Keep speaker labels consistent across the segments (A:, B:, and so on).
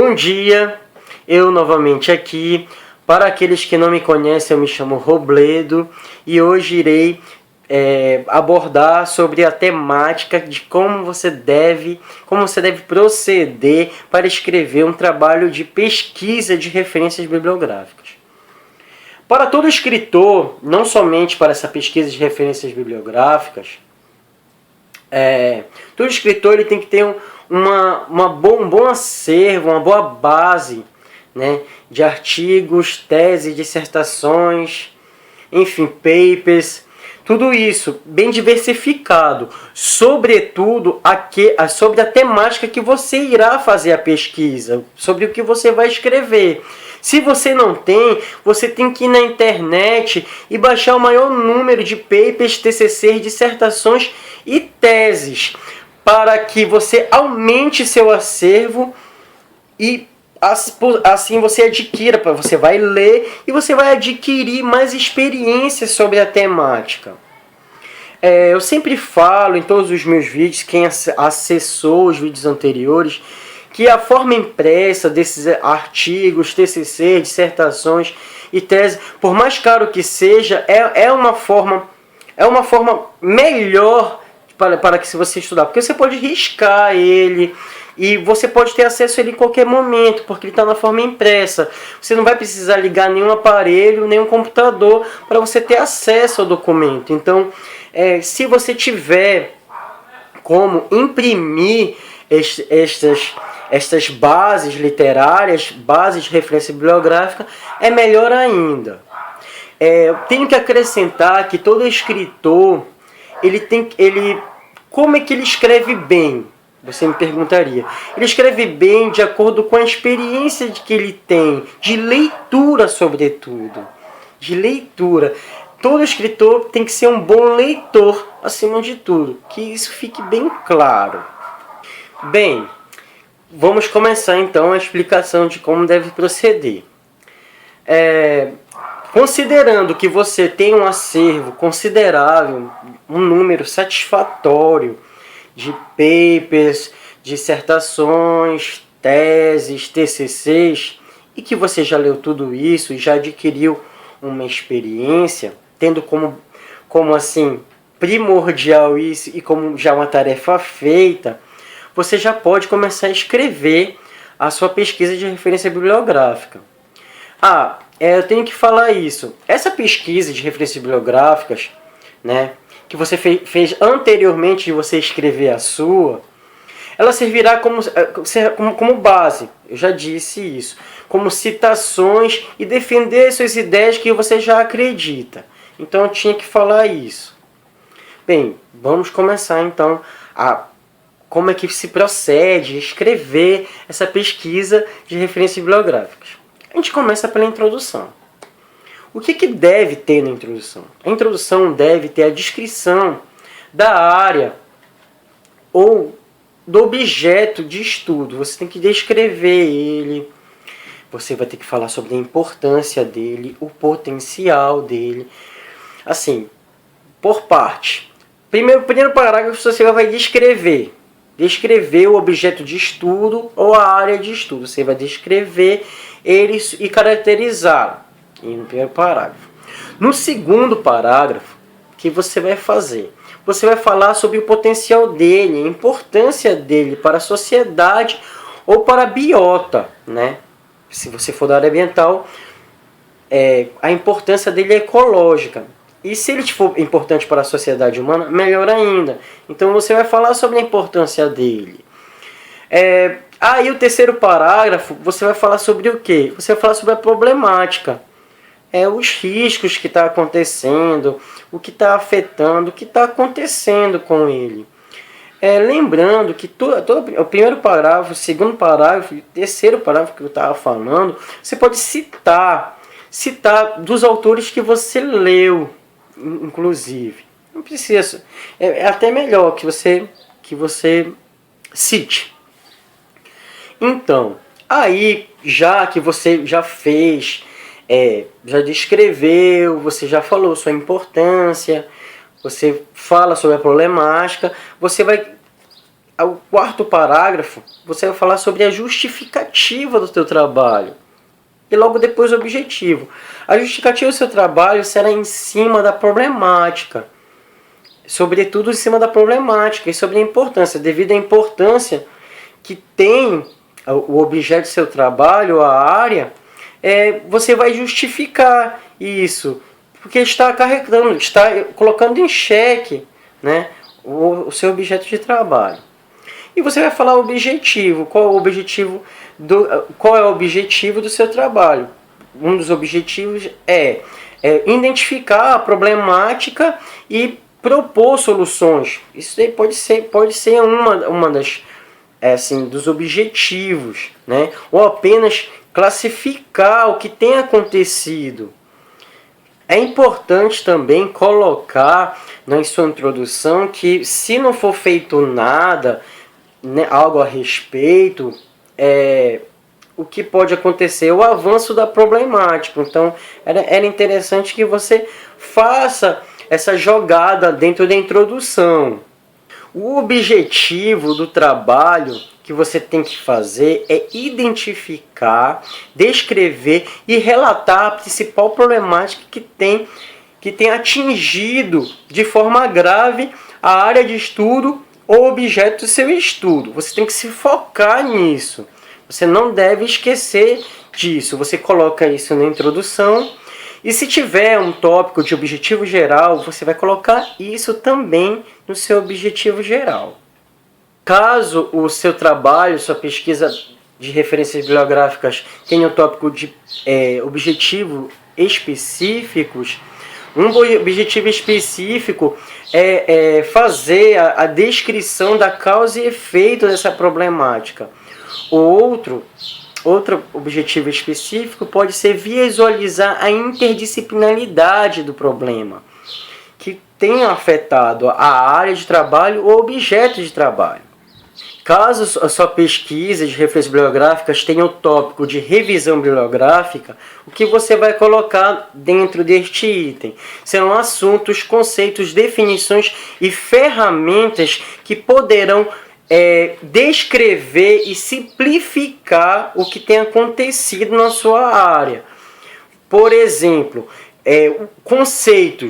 A: Bom dia, eu novamente aqui. Para aqueles que não me conhecem, eu me chamo Robledo e hoje irei abordar sobre a temática de como você deve proceder para escrever um trabalho de pesquisa de referências bibliográficas. Para todo escritor, não somente para essa pesquisa de referências bibliográficas, todo escritor ele tem que ter um bom acervo, uma boa base, né, de artigos, teses, dissertações, enfim, papers, tudo isso bem diversificado, sobretudo sobre a temática que você irá fazer a pesquisa, sobre o que você vai escrever. Se você não tem, você tem que ir na internet e baixar o maior número de papers, TCCs, dissertações e teses, para que você aumente seu acervo e assim você adquira, você vai ler e você vai adquirir mais experiência sobre a temática. Eu sempre falo em todos os meus vídeos, quem acessou os vídeos anteriores, que a forma impressa desses artigos, TCC, dissertações e teses, por mais caro que seja, é uma forma melhor para que você estudar, porque você pode riscar ele e você pode ter acesso a ele em qualquer momento, porque ele está na forma impressa. Você não vai precisar ligar nenhum aparelho, nenhum computador para você ter acesso ao documento. Então, se você tiver como imprimir estas bases literárias, bases de referência bibliográfica, é melhor ainda. Eu tenho que acrescentar que todo escritor, como é que ele escreve bem? Você me perguntaria. Ele escreve bem de acordo com a experiência que ele tem, de leitura sobretudo. De leitura. Todo escritor tem que ser um bom leitor, acima de tudo. Que isso fique bem claro. Bem, vamos começar então a explicação de como deve proceder. Considerando que você tem um acervo considerável, um número satisfatório de papers, dissertações, teses, TCCs, e que você já leu tudo isso e já adquiriu uma experiência, tendo como assim primordial isso e como já uma tarefa feita, você já pode começar a escrever a sua pesquisa de referência bibliográfica. Eu tenho que falar isso. Essa pesquisa de referências bibliográficas, né, que você fez anteriormente de você escrever a sua, ela servirá como base, eu já disse isso, como citações e defender suas ideias que você já acredita. Então eu tinha que falar isso. Bem, vamos começar então como é que se procede a escrever essa pesquisa de referências bibliográficas. A gente começa pela introdução. O que deve ter na introdução? A introdução deve ter a descrição da área ou do objeto de estudo. Você tem que descrever ele, você vai ter que falar sobre a importância dele, o potencial dele. Assim, por parte. Primeiro parágrafo você vai descrever o objeto de estudo ou a área de estudo. Você vai descrever ele e caracterizá-lo no primeiro parágrafo. No segundo parágrafo, o que você vai fazer? Você vai falar sobre o potencial dele, a importância dele para a sociedade ou para a biota, né? Se você for da área ambiental, a importância dele é ecológica. E se ele for importante para a sociedade humana, melhor ainda. Então você vai falar sobre a importância dele. E o terceiro parágrafo, você vai falar sobre o quê? Você vai falar sobre a problemática. Os riscos que está acontecendo, o que está afetando, o que está acontecendo com ele. Lembrando que o primeiro parágrafo, o segundo parágrafo e o terceiro parágrafo que eu estava falando, você pode citar dos autores que você leu, inclusive. Não precisa. É até melhor que você cite. Então, aí, já que você já fez, já descreveu, você já falou sua importância, você fala sobre a problemática, você vai o quarto parágrafo, você vai falar sobre a justificativa do seu trabalho. E logo depois o objetivo. A justificativa do seu trabalho será em cima da problemática. Sobretudo em cima da problemática e sobre a importância. Devido à importância que tem o objeto do seu trabalho, a área, você vai justificar isso. Porque está carregando, está colocando em xeque, né, o seu objeto de trabalho. E você vai falar o objetivo. Qual é o objetivo do seu trabalho? Um dos objetivos é identificar a problemática e propor soluções. Isso aí pode ser uma das dos objetivos, né? Ou apenas classificar o que tem acontecido. É importante também colocar na sua introdução que, se não for feito nada, né, algo a respeito, o que pode acontecer é o avanço da problemática. Então, era interessante que você faça essa jogada dentro da introdução. O objetivo do trabalho que você tem que fazer é identificar, descrever e relatar a principal problemática que tem atingido de forma grave a área de estudo ou objeto do seu estudo. Você tem que se focar nisso. Você não deve esquecer disso. Você coloca isso na introdução. E se tiver um tópico de objetivo geral, você vai colocar isso também no seu objetivo geral. Caso o seu trabalho, sua pesquisa de referências bibliográficas tenha um tópico de objetivo específicos, um objetivo específico é fazer a descrição da causa e efeito dessa problemática. Outro objetivo específico pode ser visualizar a interdisciplinaridade do problema que tem afetado a área de trabalho ou objeto de trabalho. Caso a sua pesquisa de referências bibliográficas tenha o tópico de revisão bibliográfica, o que você vai colocar dentro deste item? Serão assuntos, conceitos, definições e ferramentas que poderão descrever e simplificar o que tem acontecido na sua área. Por exemplo, conceito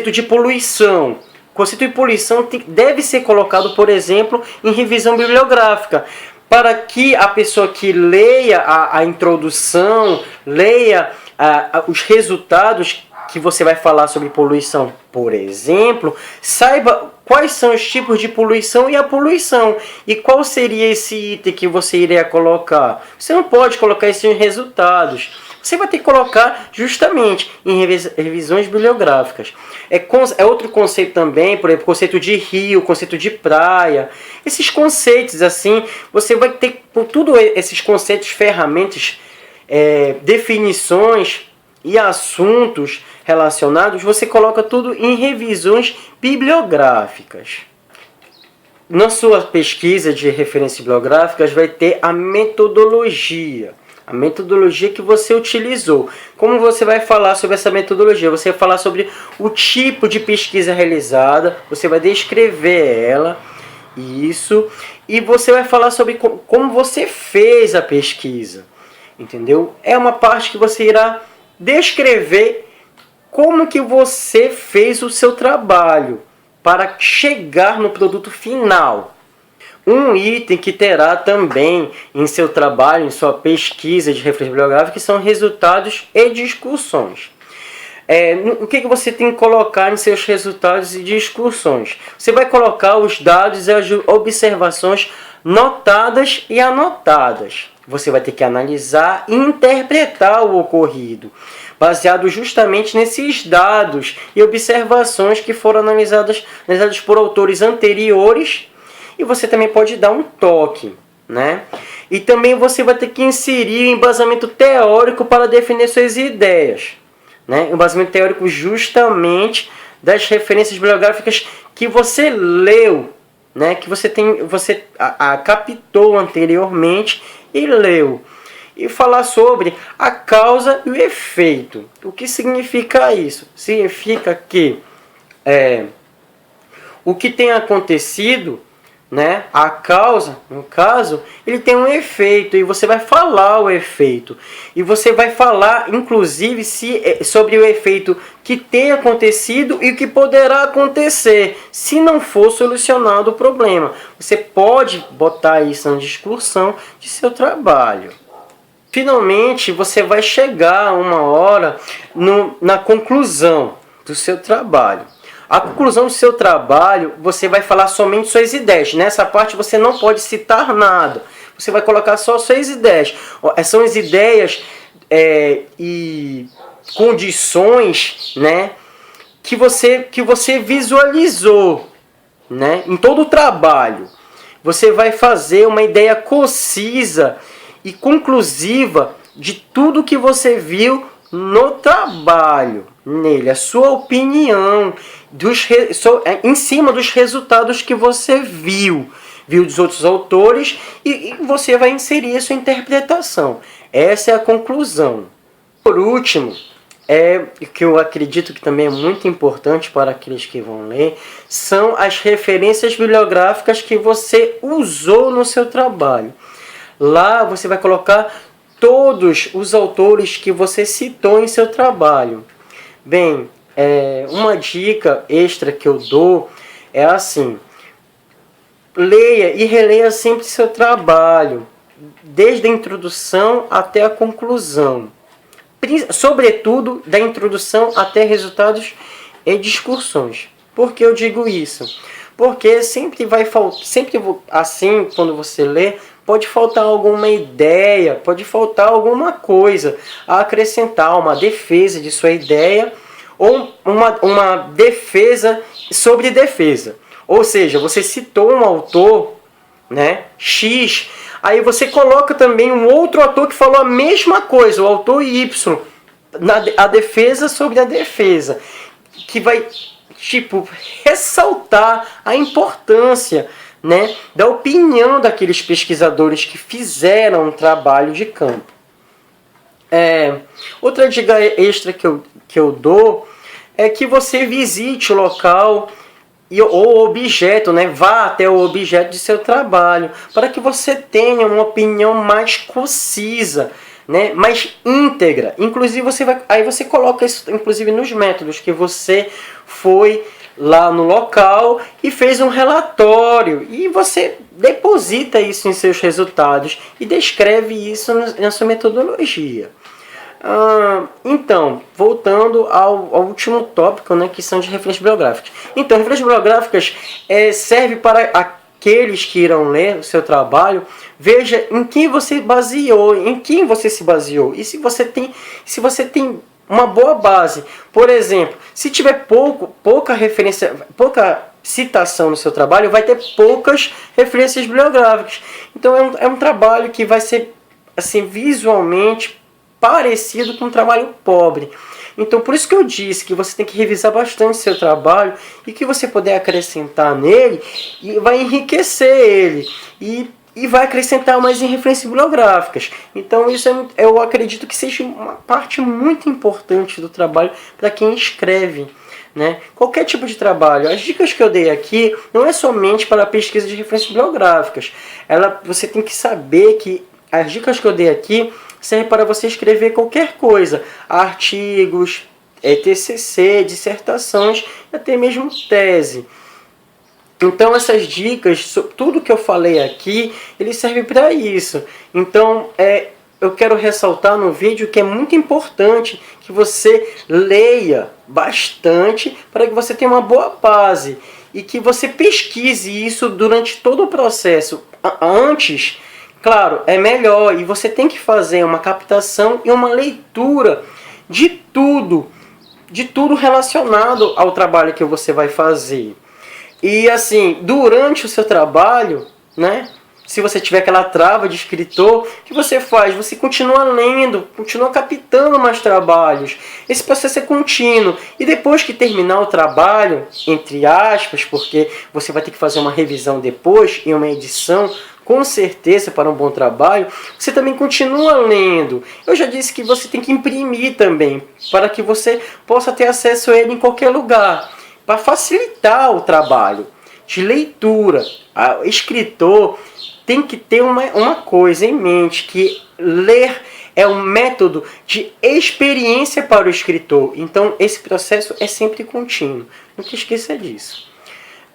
A: de poluição. Conceito de poluição deve ser colocado, por exemplo, em revisão bibliográfica, para que a pessoa que leia a introdução, leia os resultados que você vai falar sobre poluição, por exemplo, saiba quais são os tipos de poluição e a poluição. E qual seria esse item que você iria colocar? Você não pode colocar isso em resultados. Você vai ter que colocar justamente em revisões bibliográficas. É outro conceito também, por exemplo, conceito de rio, conceito de praia. Esses conceitos, assim, você vai ter, por tudo esses conceitos, ferramentas, definições e assuntos relacionados, você coloca tudo em revisões bibliográficas. Na sua pesquisa de referências bibliográficas vai ter a metodologia. A metodologia que você utilizou. Como você vai falar sobre essa metodologia? Você vai falar sobre o tipo de pesquisa realizada, você vai descrever ela, isso, e você vai falar sobre como você fez a pesquisa. Entendeu? É uma parte que você irá descrever como que você fez o seu trabalho para chegar no produto final. Um item que terá também em seu trabalho, em sua pesquisa de referência bibliográfica, são resultados e discussões. O que você tem que colocar em seus resultados e discussões? Você vai colocar os dados e as observações notadas e anotadas. Você vai ter que analisar e interpretar o ocorrido, baseado justamente nesses dados e observações que foram analisadas por autores anteriores. E você também pode dar um toque, né? E também você vai ter que inserir embasamento teórico para defender suas ideias, né? Embasamento teórico justamente das referências bibliográficas que você leu, né? Que você captou anteriormente e leu. E falar sobre a causa e o efeito. O que significa isso? Significa que o que tem acontecido né? A causa, no caso, ele tem um efeito e você vai falar o efeito. E você vai falar, inclusive, sobre o efeito que tem acontecido e o que poderá acontecer se não for solucionado o problema. Você pode botar isso na discussão de seu trabalho. Finalmente, você vai chegar uma hora na conclusão do seu trabalho. A conclusão do seu trabalho, você vai falar somente suas ideias. Nessa parte você não pode citar nada. Você vai colocar só suas ideias. São as ideias e condições, né, que você visualizou, né, em todo o trabalho. Você vai fazer uma ideia concisa e conclusiva de tudo que você viu no trabalho, nele, a sua opinião em cima dos resultados que você viu dos outros autores e você vai inserir a sua interpretação. Essa é a conclusão. Por último, que eu acredito que também é muito importante para aqueles que vão ler, são as referências bibliográficas que você usou no seu trabalho. Lá você vai colocar todos os autores que você citou em seu trabalho. Bem, uma dica extra que eu dou é assim: leia e releia sempre seu trabalho, desde a introdução até a conclusão. Sobretudo, da introdução até resultados e discussões. Por que eu digo isso? Porque sempre assim, quando você lê, pode faltar alguma ideia, pode faltar alguma coisa a acrescentar, uma defesa de sua ideia ou uma defesa sobre defesa. Ou seja, você citou um autor, né, X, aí você coloca também um outro autor que falou a mesma coisa, o autor Y, a defesa sobre a defesa, que vai ressaltar a importância, né, da opinião daqueles pesquisadores que fizeram um trabalho de campo. Outra dica extra que eu dou é que você visite o local ou objeto, né, vá até o objeto de seu trabalho, para que você tenha uma opinião mais concisa, né, mais íntegra. Inclusive aí você coloca isso inclusive nos métodos que você foi lá no local e fez um relatório e você deposita isso em seus resultados e descreve isso na sua metodologia. Então, voltando ao último tópico, né, que são de referências bibliográficas. Então, referências bibliográficas serve para aqueles que irão ler o seu trabalho. Veja em quem você baseou, em quem você se baseou e se você tem uma boa base. Por exemplo, se tiver pouca referência, pouca citação no seu trabalho, vai ter poucas referências bibliográficas. Então é um trabalho que vai ser assim visualmente parecido com um trabalho pobre. Então por isso que eu disse que você tem que revisar bastante seu trabalho e que você puder acrescentar nele e vai enriquecer ele e vai acrescentar mais em referências bibliográficas. Então isso eu acredito que seja uma parte muito importante do trabalho para quem escreve, né? Qualquer tipo de trabalho. As dicas que eu dei aqui não é somente para a pesquisa de referências bibliográficas. Você tem que saber que as dicas que eu dei aqui servem para você escrever qualquer coisa. Artigos, TCC, dissertações, até mesmo tese. Então essas dicas, tudo que eu falei aqui, ele serve para isso. Então eu quero ressaltar no vídeo que é muito importante que você leia bastante para que você tenha uma boa base e que você pesquise isso durante todo o processo. Antes, claro, é melhor e você tem que fazer uma captação e uma leitura de tudo relacionado ao trabalho que você vai fazer. E assim, durante o seu trabalho, né, se você tiver aquela trava de escritor, o que você faz? Você continua lendo, continua captando mais trabalhos. Esse processo é contínuo. E depois que terminar o trabalho, entre aspas, porque você vai ter que fazer uma revisão depois e uma edição, com certeza para um bom trabalho, você também continua lendo. Eu já disse que você tem que imprimir também, para que você possa ter acesso a ele em qualquer lugar, para facilitar o trabalho. de leitura. O escritor tem que ter uma coisa em mente, que ler é um método de experiência para o escritor. Então, esse processo é sempre contínuo. Nunca esqueça disso.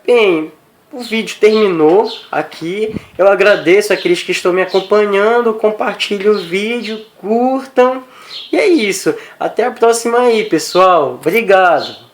A: Bem, o vídeo terminou aqui. Eu agradeço àqueles que estão me acompanhando. Compartilhem o vídeo, curtam. E é isso. Até a próxima aí, pessoal. Obrigado.